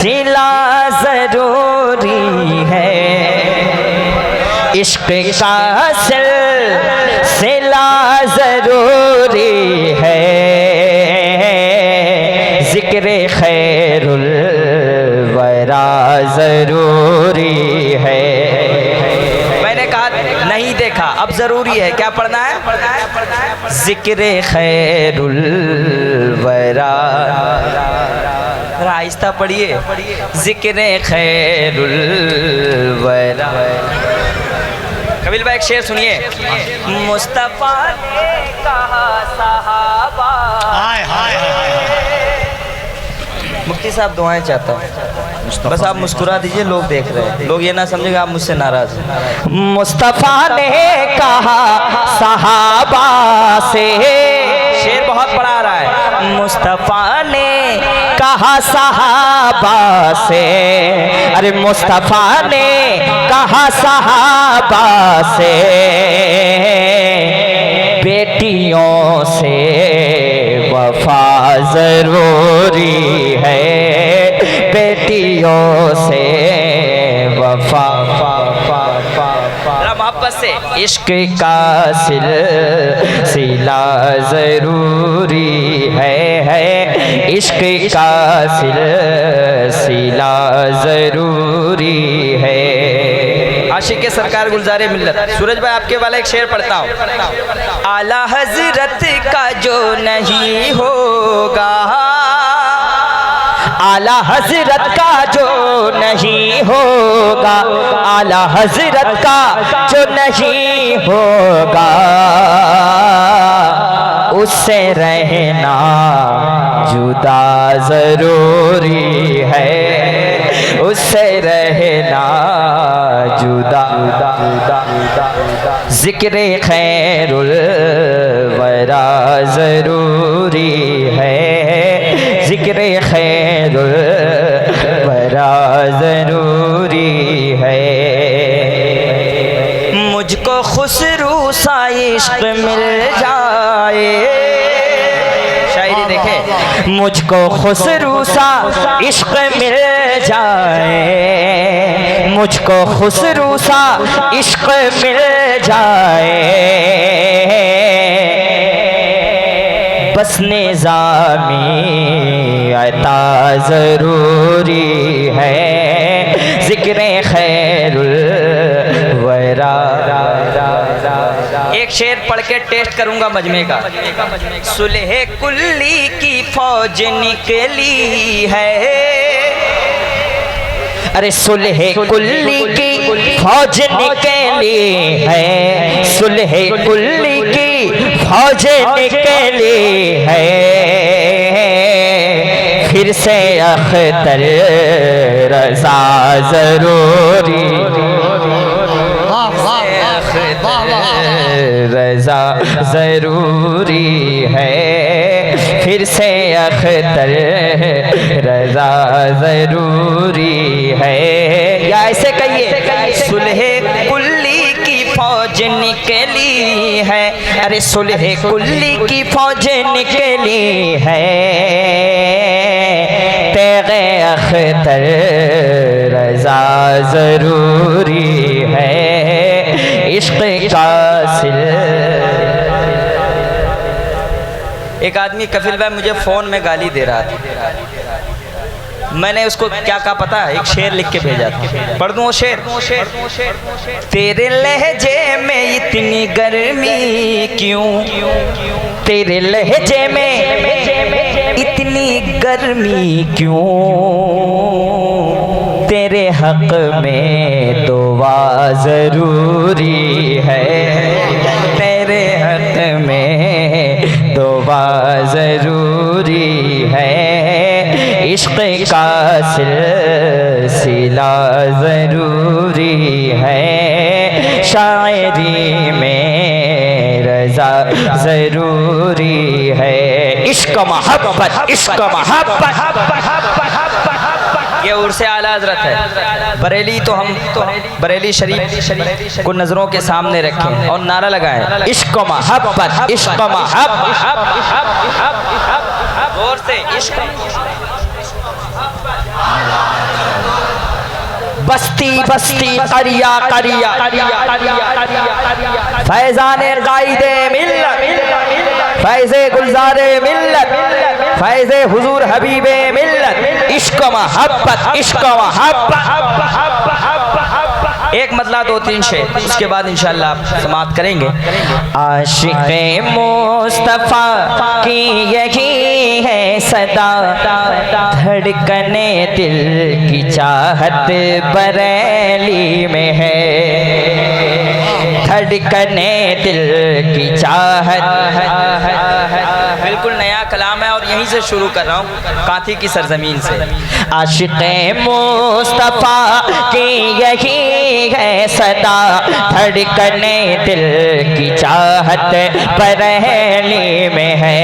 सिला जरूरी है, इश्क का सिला जरूरी है, जिक्र खैरुल वरा जरूरी है। मैंने कहा नहीं देखा, अब जरूरी है, क्या पढ़ना है? जिक्र खैरुल वरा, आहिस्ता पढ़िए। जिक्र खैरुल वरा। कबीर भाई एक शेर सुनिए। मुस्तफा ने कहा सहाबा, मुफ्ती साहब दुआएं चाहता हूँ, बस आप मुस्कुरा दीजिए, लोग देख रहे हैं, लोग ये ना समझेगा आप मुझसे नाराज हैं। मुस्तफा ने कहा सहाबा से, शेर बहुत बड़ा आ रहा है। मुस्तफा ने कहा सहाबा से, अरे मुस्तफा ने कहा सहाबा से, बेटियों से वफा जरूरी है, बेटियों से वफा। मोहब्बत से इश्क का सिलसिला जरूरी है, इश्क का सिलसिला जरूरी है। आशिक के सरकार गुलजारे मिल्लत। सूरज भाई आपके वाला एक शेर पढ़ता हूँ। आला हजरत का जो नहीं होगा, आला हजरत का जो नहीं होगा, आला हजरत का जो नहीं होगा, उससे रहना जुदा जरूरी है, उससे रहना जुदा। जिक्र खैरुल वरा जरूरी है, जिक्र खैरुल वरा जरूरी है। मुझको खुसरू सा इश्क मिल जाए, शायरी देखे। मुझको खुसरू सा इश्क मिल जाए, मुझको खुसरू सा इश्क मिल जाए, बस निज़ामी अता जरूरी है, जिक्र खैरुल वरा। एक शेर पढ़ के टेस्ट करूंगा मजमे का। सुलह कुल्ली की फौज निकली है, अरे सुलह कुल्ली की फौज निकली है, सुलह कुल्ली की फौज निकली है, फिर से अख्तर रज़ा जरूरी, रज़ा जरूरी है, फिर से अख्तर रज़ा जरूरी है। या ऐसे कहिए, सुलह कुल्ली की फौज निकली है, अरे सुलह कुल्ली की फौज निकली है, तेगे अख्तर रज़ा जरूरी है, इश्क का एक आदमी कफिल भाई मुझे फ़ोन में गाली दे रहा था, मैंने उसको क्या कहा पता है? एक शेर लिख के भेजा था, पढ़ दूँ वो शेर। तेरे लहजे में इतनी गर्मी क्यों, तेरे लहजे में इतनी गर्मी क्यों, तेरे हक में दुआ जरूरी है, तेरे हक में दुआ जरूरी है, इश्क का सिलसिला जरूरी है, शायरी में रज़ा जरूरी है। इश्क मोहब्बत, इश्क मोहब्बत, ये उर्से आला हज़रत है। बरेली तो हम बरेली शरीफ को नजरों के सामने रखें और नारा लगाएं, इश्क मोहब्बत, इश्क मोहब्बत, जोर से इश्क। बस्ती बस्ती करिया करिया फैजाने कायदे मिल्लत, फैज़े गुलज़ारे मिल्लत, फैज़े हुजूर हबीबे मिल्लत, इश्क मोहब्बत, इश्क मोहब्बत। एक मतलब दो तीन शेर, उसके बाद इंशाअल्लाह आप समाप्त करेंगे। आशिक़े मुस्तफ़ा की यही है सदा, धड़कने दिल की चाहत बरेली में है, धड़कने दिल की चाहत। बिल्कुल नया कलाम है और यहीं से शुरू कर रहा हूँ, कांथी की सरजमीन से। आशिक़े मुस्तफ़ा की यही है सदा, धड़कने दिल की चाहत बरेली में है।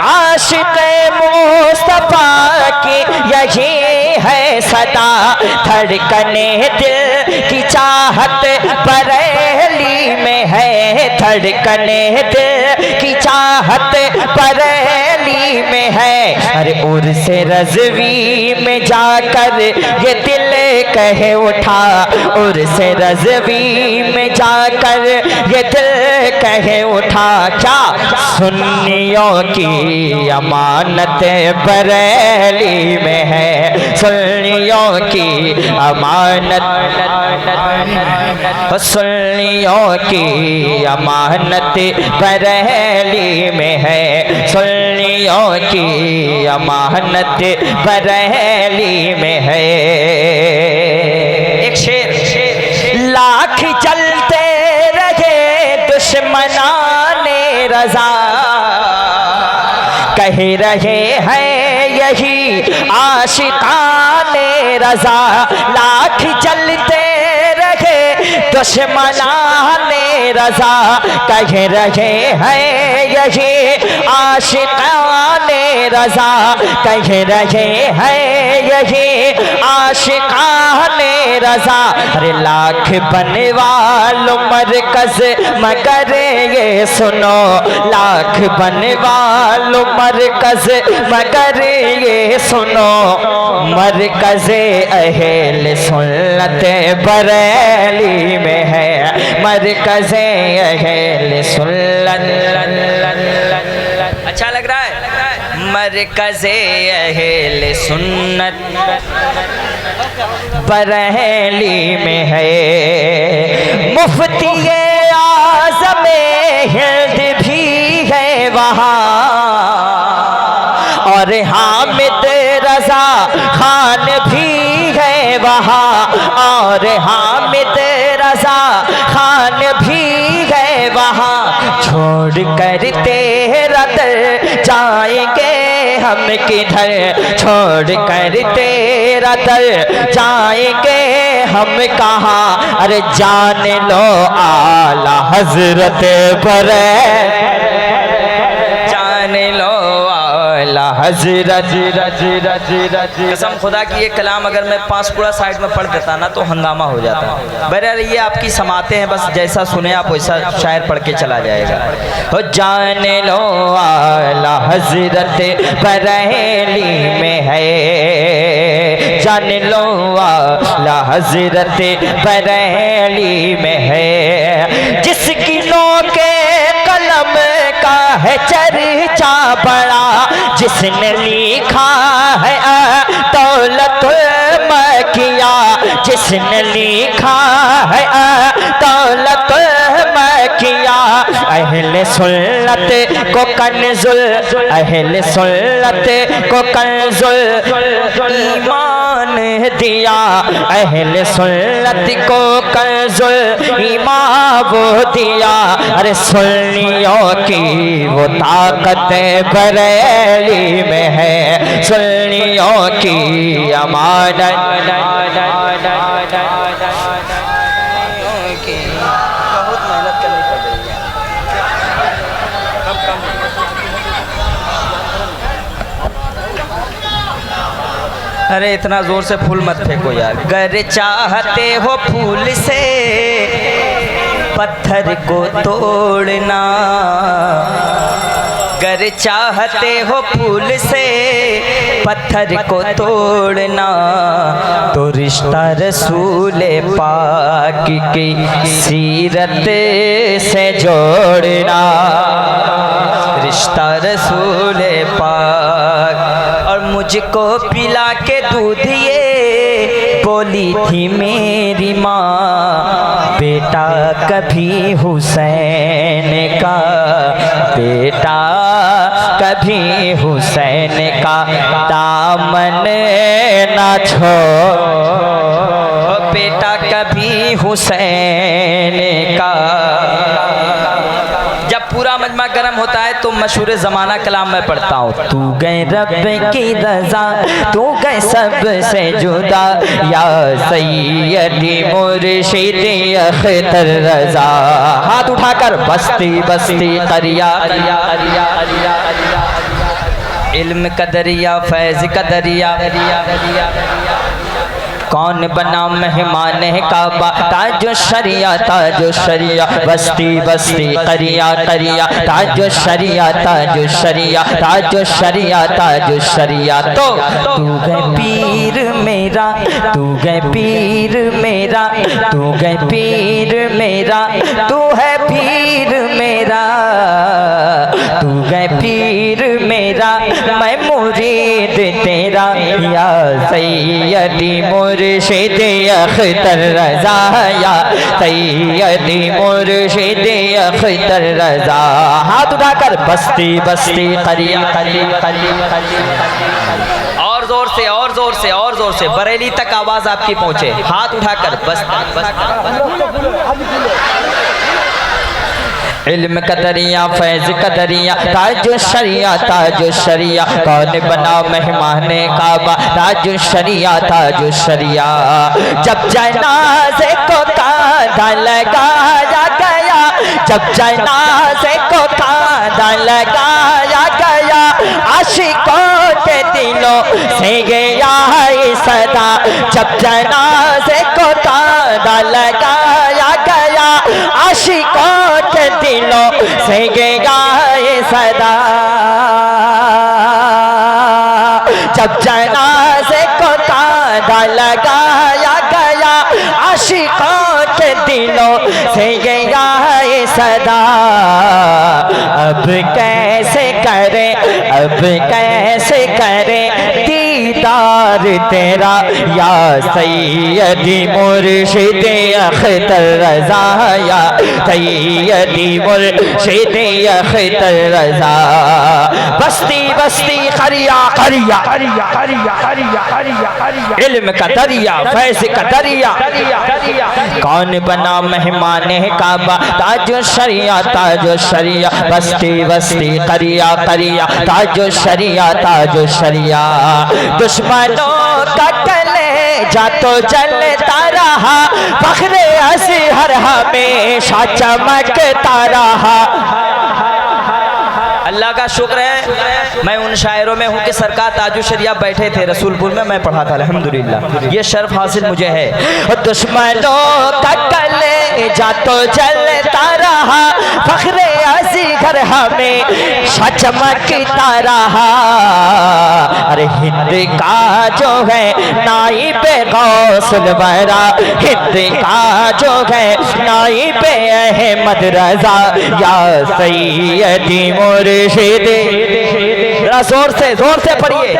आशिक़े मुस्तफ़ा की यही है सदा, धड़कने दिल की चाहत बरेली में है, धड़कने दिल की चाहत बरेली में है। अरे उर्स रज़वी में जाकर ये दिल कहे उठा, उर्स रज़वी में जाकर ये दिल कहे उठा, क्या सुन्नियों की अमानत बरेली में है, सुन्नियों की अमानत, सुन्नियों की अमानत बरेली में है, सुन्नियों की अमानत बरेली में है। एक शेर, लाख चलते रहे दुश्मनाने रज़ा, कह रहे हैं यही आशिकाने रज़ा, लाख चलते रहे दुश्मनाने रज़ा, कह रहे हैं यही आशिकाने रज़ा, कह रहे हैं यही आशिकाने रज़ा। अरे लाख बनवालो मरकज़ मगर ये सुनो, लाख बनवालो मरकज़ मगर ये सुनो, मरकज़ अहले सुन्नत बरेली में है, मरकज़ अहले सुन्नत। अच्छा लग रहा है? मरकज़ अहले सुन्नत बरेली में है। मुफ्ती आज़म हिंद भी है वहाँ, और हामिद रज़ा खान भी है वहाँ, और हामिद रज़ा खान भी है वहाँ। छोड़ कर तेरा दर जाएंगे हम किधर, छोड़ कर तेरा दर जाएंगे हम कहाँ। अरे जान लो आला हज़रत बरे, जान लो हज़रत। कसम खुदा की ये कलाम अगर मैं 5 पूरा साइड में पढ़ देता ना तो हंगामा हो जाता। बहरहाल ये आपकी समाते हैं, बस जैसा सुने आप वैसा शायर पढ़ के चला जाएगा। हो जान लो आला हज़रत बरेली में है, जान लो आला हज़रत बरेली में है। जिसकी नोके कलम का है चर्चा बड़ा, जिसने लिखा है दौलतुल मकिया, जिसने लिखा है दौलतुल मकिया। अहले सुन्नत को कंजुल, अहले सुन्नत को कंजुल ईमान दिया, अहले सुन्नत को कंजुल ईमान वो दिया। अरे सुन्नियों की वो ताकत बरेली में है, सुन्नियों की अमानत। बहुत मेहनत करनी पड़ रही है। अरे इतना जोर से फूल मत फेंको यार। गर चाहते हो फूल से पत्थर को तोड़ना, गर चाहते हो फूल से पत्थर को तोड़ना तो रिश्ता रसूल पाक की सीरत से जोड़ना। रिश्ता रसूल पाक। और मुझको पिला के दूध ये बोली थी मेरी माँ, बेटा कभी हुसैन का, बेटा कभी हुसैन का दामन ना छोड़, बेटा कभी हुसैन का। जब पूरा मजमा गर्म होता है तो मशहूर ज़माना कलाम में पढ़ता हूँ। तू गए रब की रज़ा, तू गए सब से जुदा, या सैयदी मुर्शिद अख्तर रज़ा। हाथ उठाकर बस्ती बस्ती करिया, इल्म का दरिया फैज़ का दरिया। कौन बना मेहमान काबा, ताजो शरिया ताजो शरिया, बस्ती बस्ती करिया करिया, ताजो शरिया ताजो शरिया, ताजो शरिया ताजो शरिया। तो तू गए पीर मेरा, तू गए पीर मेरा, तू गए पीर मेरा, तू है पीर मेरा, तू गए पीर मेरा, मैं मुरीद तेरा, या सैयदी मुर्शिद अख्तर रज़ा, या सैयदी मुर्शिद अख्तर रज़ा। हाथ उठाकर बस्ती बस्ती करिया और जोर से और जोर से और जोर से, बरेली तक आवाज आपकी पहुंचे। हाथ उठाकर इल्म का दरिया फैज़ का दरिया, ताजो शरिया ताजो शरिया। कौन बना मेहमान काबा, ताजो शरिया ताजो शरिया। जब जनाज़े को कांधा लगाया गया, जब जनाज़े को कांधा लगाया गया, आशिकों के दिलों से गया है सदा। जब जनाज़े को कांधा लगाया गया, आशिकों के दिलों से गया है सदा। जब जनाज़े को कांधा लगाया गया, आशिकों के दिलों से गया है सदा। अब कैसे करें, अब कैसे करें दीदार तेरा, या सैयदी मुर्शिद अख्तर रज़ा, या सैयदी मुर्शिद अख्तर रज़ा। बस्ती बस्ती करिया करिया, इल्म का दरिया फैज़ का दरिया। कौन बना मेहमान काबा, ताजो शरिया ताजो शरिया, बस्ती बस्ती करिया करिया, ताजो शरिया ताजो शरिया। दुश्मनों का कलेजा तो जलता रहा, फख्रे असगर हमेशा चमकता रहा। अल्लाह का शुक्र है मैं उन शायरों में हूँ कि सरकार ताजु शरिया बैठे थे रसूलपुर में, मैं पढ़ा था अल्हम्दुलिल्लाह, ये शर्फ हासिल मुझे है। दुश्मनों का कलेजा तो जलता रहा, फख्रे असगर हमें चमकता रहा। अरे हिंद का जो है नाइब गौसुल वरा, हिंद का जो है नाइब अहमद रज़ा, या सैयदी मुर्शिद। जोर से पढ़िए,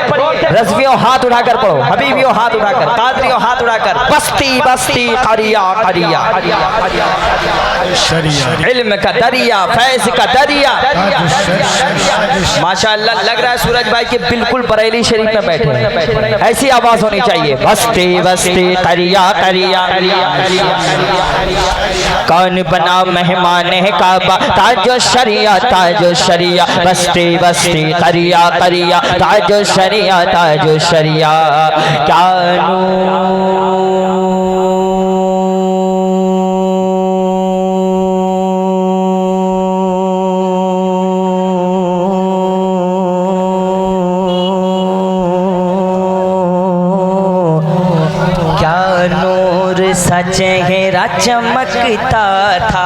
रज़वियों हाथ उठाकर पढ़ो, हबीबियों हाथ उठाकर, कादरियों हाथ उठाकर, बस्ती बस्ती करिया करिया, इल्म का दरिया फैज़ का दरिया। माशाअल्लाह लग रहा है सूरज भाई के बिल्कुल बरेली शरीफ में बैठे हैं, ऐसी आवाज होनी चाहिए। बस्ती बस्ती करिया करिया। कौन बना मेहमान काबा, ताजो शरिया ताजो शरिया, बस्ती बस्ती करिया करिया, ताजो शरिया ताजो शरिया। क्या चेहरा चमकता था,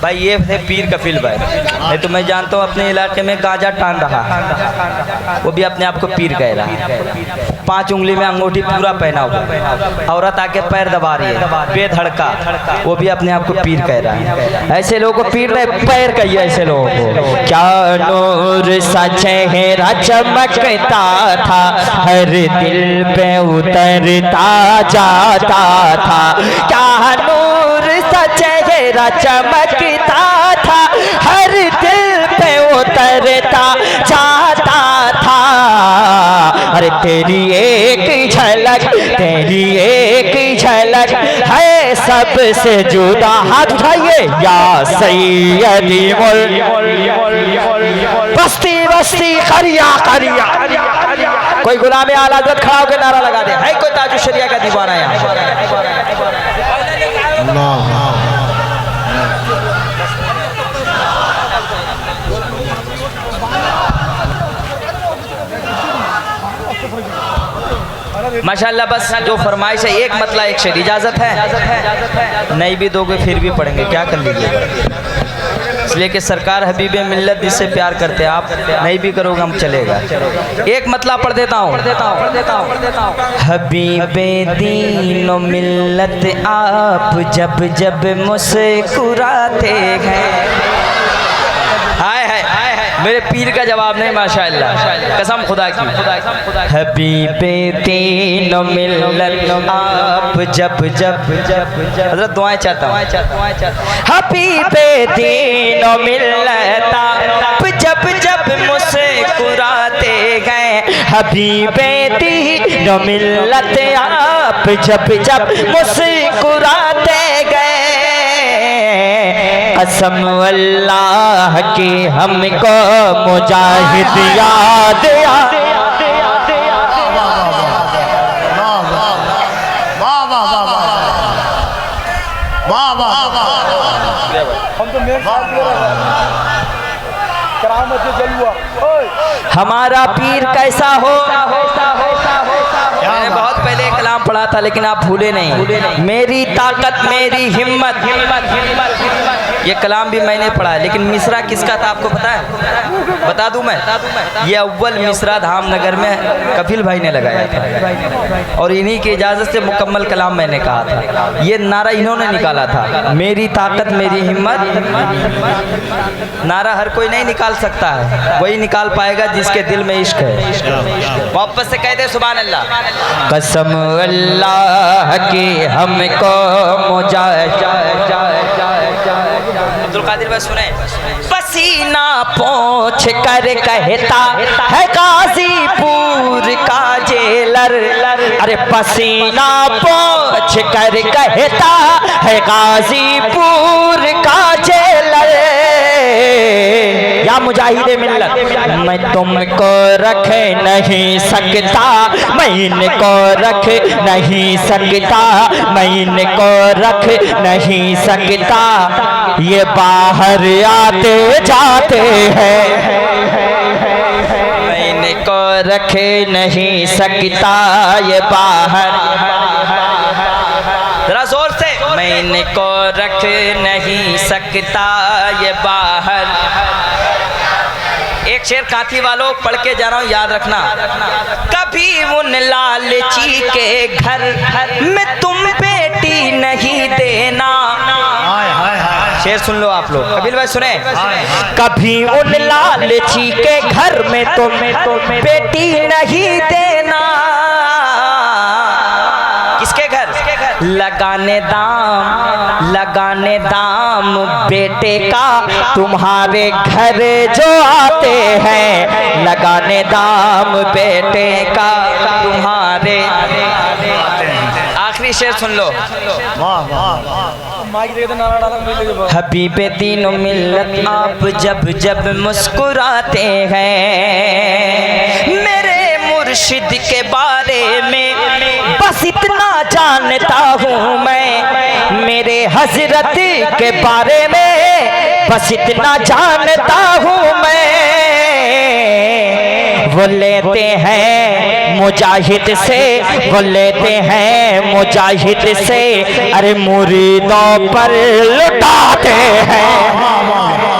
भाई ये थे पीर कफिल भाई। नहीं तो मैं जानता हूँ अपने इलाके में गांजा टान रहा, वो भी अपने आप को पीर कह रहा है। 5 उंगली में अंगूठी पूरा पहना हुआ, औरत आके पैर दबा रही है बेधड़का, वो भी अपने आप को पीर कह रहा है। ऐसे लोगों को पीर नहीं पैर कहिए ऐसे लोगों को। क्या नूर सा चेहरा चमकता था, हर दिल पे उतरता जाता था। क्या नूर सा चेहरा चमकता था, हर दिल पे उतरता जाता था। अरे तेरी एक झलक, तेरी एक झलक है सबसे जुदा। हाथ उठाइए या सैयदी बस्ती बस्ती करिया करिया। कोई गुलाम आला हज़रत खड़ा होकर नारा लगा दे, है कोई ताजुल शरिया का दीवाना यहाँ? माशाल्लाह। बस जो फरमाइश है एक मतला एक शेर, इजाजत है? नहीं भी दोगे फिर भी पढ़ेंगे, क्या कर लीजिएगा। इसलिए कि सरकार हबीब मिल्लत जिससे प्यार करते हैं, आप नहीं भी करोगे हम चलेगा। एक मतला पढ़ देता हूँ। हबीब दीन मिल्लत आप जब जब मुस्कुराते हैं। हाय हाय मेरे पीर का जवाब नहीं माशाअल्लाह, कसम खुदा की। हबीबे दीन मिल्लत आप जब जब हज़रत दुआएं चाहता हूँ। हबीबे दीन मिल्लत आप जब जब मुस्कुराते गए। हबीबे दीन मिल्लत आप जब जब मुस्कुराते गए। कसम अल्लाह की हमको मुजाहिद याद हमारा पीर कैसा हो। मैंने बहुत पहले कलाम पढ़ा था लेकिन आप भूले नहीं। मेरी ताकत मेरी हिम्मत, ये कलाम भी मैंने पढ़ा है, लेकिन मिसरा किसका था आपको पता है? बता दूं मैं? ये अव्वल मिसरा धामनगर में कफिल भाई ने लगाया था और इन्हीं की इजाज़त से मुकम्मल कलाम मैंने कहा था। ये नारा इन्होंने निकाला था, मेरी ताकत मेरी हिम्मत। नारा हर कोई नहीं निकाल सकता है, वही निकाल पाएगा जिसके दिल में इश्क है। वापस से कहते सुभान अल्लाह। कसम अल्लाह की हमको अब्दुल कादिर भाई सुने। पसीना पोंछ कर कहता है गाजीपुर का जेलर। अरे पसीना पोंछ कर कहता है गाजीपुर का जेलर। या मुजाहिदे मिल्लत, मैं तुमको रख नहीं सकता, मैं इनको रख नहीं सकता, मैं इनको रख नहीं सकता। ये बाहर आते जाते हैं, मैं इनको रख नहीं सकता। ये बाहर, जरा जोर से, मैं इनको रख नहीं सकता। ये बाहर। एक शेर कांथी वालों पढ़ के जा रहा हूँ, याद रखना। कभी उन लालची के घर में तुम बेटी नहीं देना। शेर सुन लो आप लोग, कबीर भाई सुने। कभी उन लालची के घर में तुम बेटी नहीं देना। किसके घर? लगाने दाम बेटे का तुम्हारे घर जो आते हैं। लगाने दाम बेटे का तुम्हारे। आखिरी शेर सुन लो। हबीबे दीन मिल्लत आप जब जब मुस्कुराते हैं। मेरे मुर्शिद के बारे में बस इतना जानता हूँ मैं। मेरे हजरत के बारे में बस इतना जानता हूँ मैं। वो लेते हैं मुजाहिद से, वो लेते हैं मुजाहिद से, अरे मुरीदों पर लुटाते हैं।